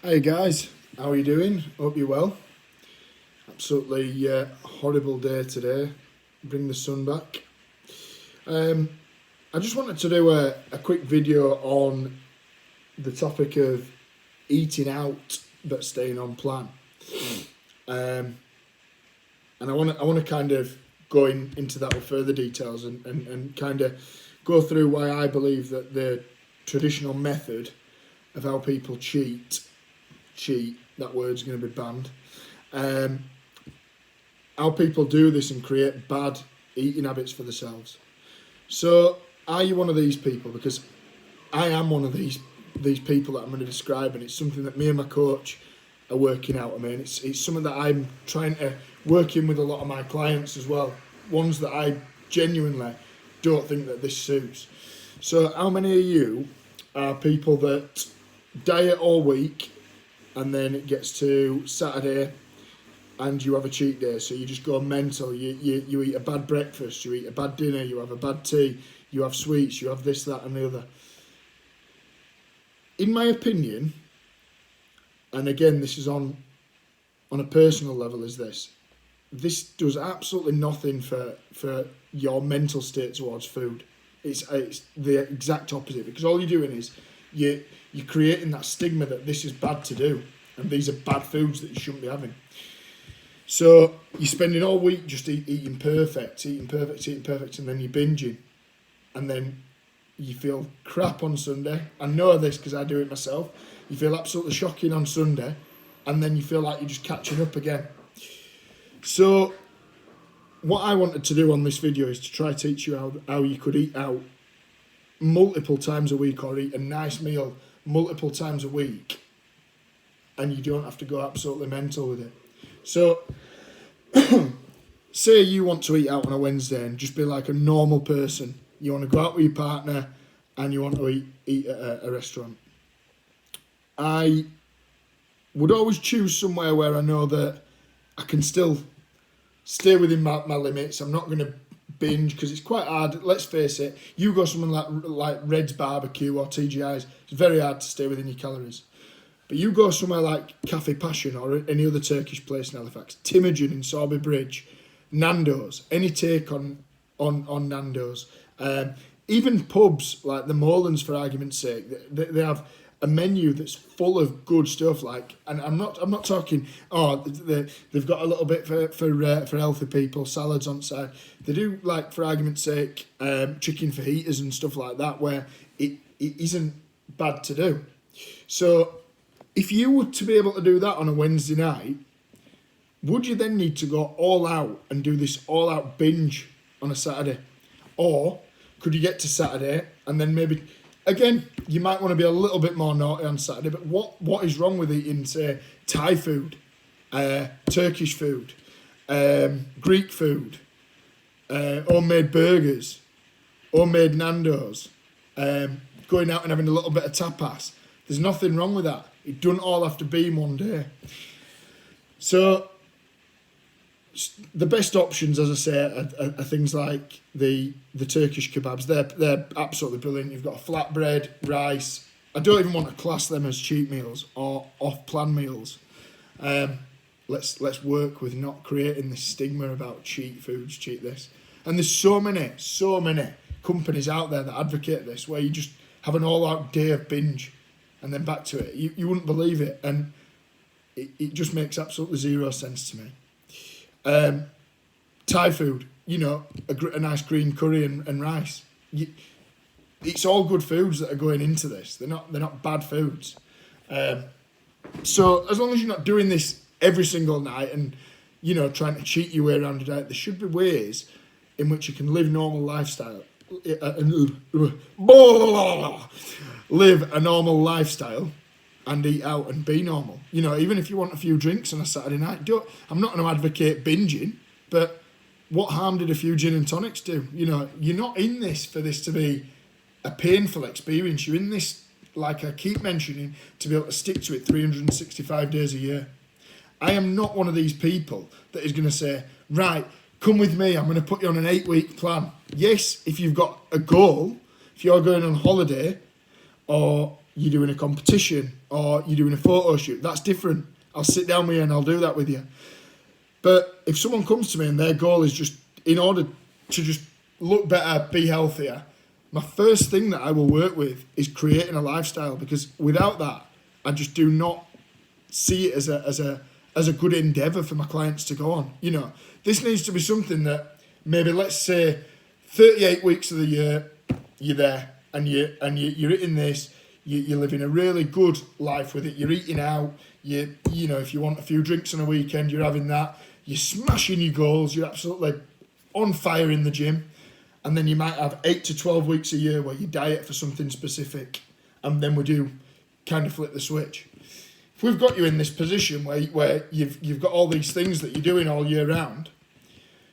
Hey guys, how are you doing? Hope you're well. Absolutely horrible day today. Bring the sun back. Um, I just wanted to do a quick video on the topic of eating out but staying on plan. Um, and I want to kind of go into that with further details and kind of go through why I believe that the traditional method of how people cheat, that word's going to be banned, um, how people do this and create bad eating habits for themselves. So, are you one of these people? Because I am one of these people that I'm going to describe, and it's something that me and my coach are working out. I mean, it's something that I'm trying to work in with a lot of my clients as well. Ones that I genuinely don't think that this suits. So, how many of you are people that diet all week, and then it gets to Saturday and you have a cheat day, so you just go mental. You eat a bad breakfast, you eat a bad dinner, you have a bad tea, you have sweets, you have this, that, and the other. In my opinion, and again, this is on a personal level, is this does absolutely nothing for your mental state towards food. It's the exact opposite, because all you're doing is you're creating that stigma that this is bad to do and these are bad foods that you shouldn't be having. So you're spending all week just eating perfect, and then you're binging, and then you feel crap on Sunday. I know this because I do it myself. You feel absolutely shocking on Sunday, and then you feel like you're just catching up again. So what I wanted to do on this video is to try to teach you how you could eat out multiple times a week, or eat a nice meal multiple times a week, and you don't have to go absolutely mental with it. So, say you want to eat out on a Wednesday and just be like a normal person. You want to go out with your partner and you want to eat at a restaurant. I would always choose somewhere where I know that I can still stay within my limits. I'm not going to binge because it's quite hard. Let's face it, you go somewhere like Red's Barbecue or TGI's, it's very hard to stay within your calories. But you go somewhere like Cafe Passion or any other Turkish place in Halifax, Timogen in Sorby Bridge, Nando's, any take on Nando's, even pubs like the Molens, for argument's sake, they have a menu that's full of good stuff. Like, and I'm not talking. Oh, they've got a little bit for healthy people, salads on side. They do, like, for argument's sake, chicken fajitas and stuff like that, where it isn't bad to do. So, if you were to be able to do that on a Wednesday night, would you then need to go all out and do this all out binge on a Saturday? Or could you get to Saturday and then maybe, again, you might want to be a little bit more naughty on Saturday, but what is wrong with eating, say, Thai food, Turkish food, Greek food, homemade burgers, homemade Nando's, going out and having a little bit of tapas? There's nothing wrong with that. It doesn't all have to be in one day. So the best options, as I say, are things like the Turkish kebabs. They're absolutely brilliant. You've got a flatbread, rice. I don't even want to class them as cheat meals or off-plan meals. Let's work with not creating this stigma about cheat foods, cheat this. And there's so many companies out there that advocate this, where you just have an all-out day of binge and then back to it. You wouldn't believe it, and it just makes absolutely zero sense to me. Thai food, a nice green curry and rice. It's all good foods that are going into this. They're not bad foods. So as long as you're not doing this every single night and trying to cheat your way around your diet, there should be ways in which you can live normal lifestyle. Live a normal lifestyle and eat out and be normal. Even if you want a few drinks on a Saturday night, I'm not going to advocate binging, but what harm did a few gin and tonics do? You're not in this for this to be a painful experience. You're in this, like I keep mentioning, to be able to stick to it 365 days a year. I am not one of these people that is going to say, right, come with me, I'm going to put you on an 8-week plan. Yes, if you've got a goal, if you're going on holiday, or you're doing a competition or you're doing a photo shoot, that's different. I'll sit down with you and I'll do that with you. But if someone comes to me and their goal is just in order to just look better, be healthier, my first thing that I will work with is creating a lifestyle, because without that, I just do not see it as a good endeavour for my clients to go on. You know, this needs to be something that maybe, let's say, 38 weeks of the year, you're there and you're eating this. You're living a really good life with it. You're eating out. You know, if you want a few drinks on a weekend, you're having that. You're smashing your goals. You're absolutely on fire in the gym. And then you might have 8 to 12 weeks a year where you diet for something specific, and then we do kind of flip the switch. If we've got you in this position where you've got all these things that you're doing all year round,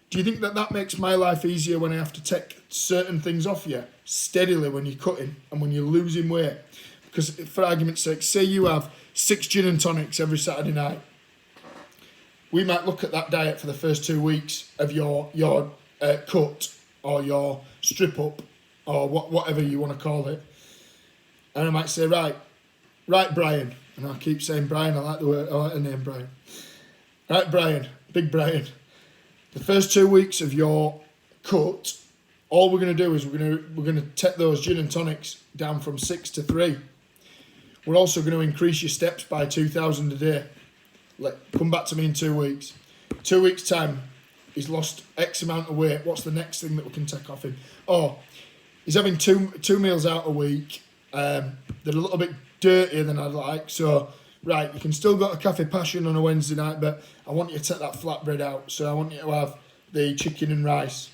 do you think that makes my life easier when I have to take certain things off you steadily when you're cutting and when you're losing weight? Because for argument's sake, say you have 6 gin and tonics every Saturday night. We might look at that diet for the first 2 weeks of your cut or your strip up or whatever you want to call it. And I might say, right, Brian. And I keep saying Brian, I like the name Brian. Right, Brian, big Brian. The first 2 weeks of your cut, all we're going to do is we're going to take those gin and tonics down from 6 to 3. We're also going to increase your steps by 2,000 a day. Come back to me in 2 weeks. 2 weeks' time, he's lost X amount of weight. What's the next thing that we can take off him? Oh, he's having two meals out a week. They're a little bit dirtier than I'd like. So, right, you can still go to Cafe Passion on a Wednesday night, but I want you to take that flatbread out. So I want you to have the chicken and rice.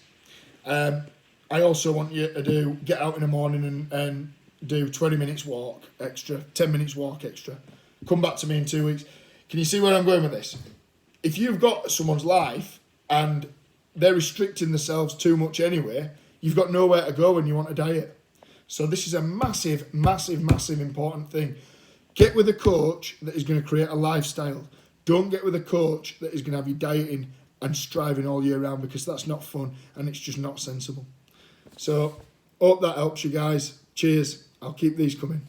I also want you to get out in the morning and do 20 minutes walk extra, 10 minutes walk extra. Come back to me in 2 weeks. Can you see where I'm going with this? If you've got someone's life and they're restricting themselves too much anyway, you've got nowhere to go when you want a diet. So this is a massive, massive, massive important thing. Get with a coach that is going to create a lifestyle. Don't get with a coach that is going to have you dieting and striving all year round, because that's not fun and it's just not sensible. So hope that helps you guys. Cheers. I'll keep these coming.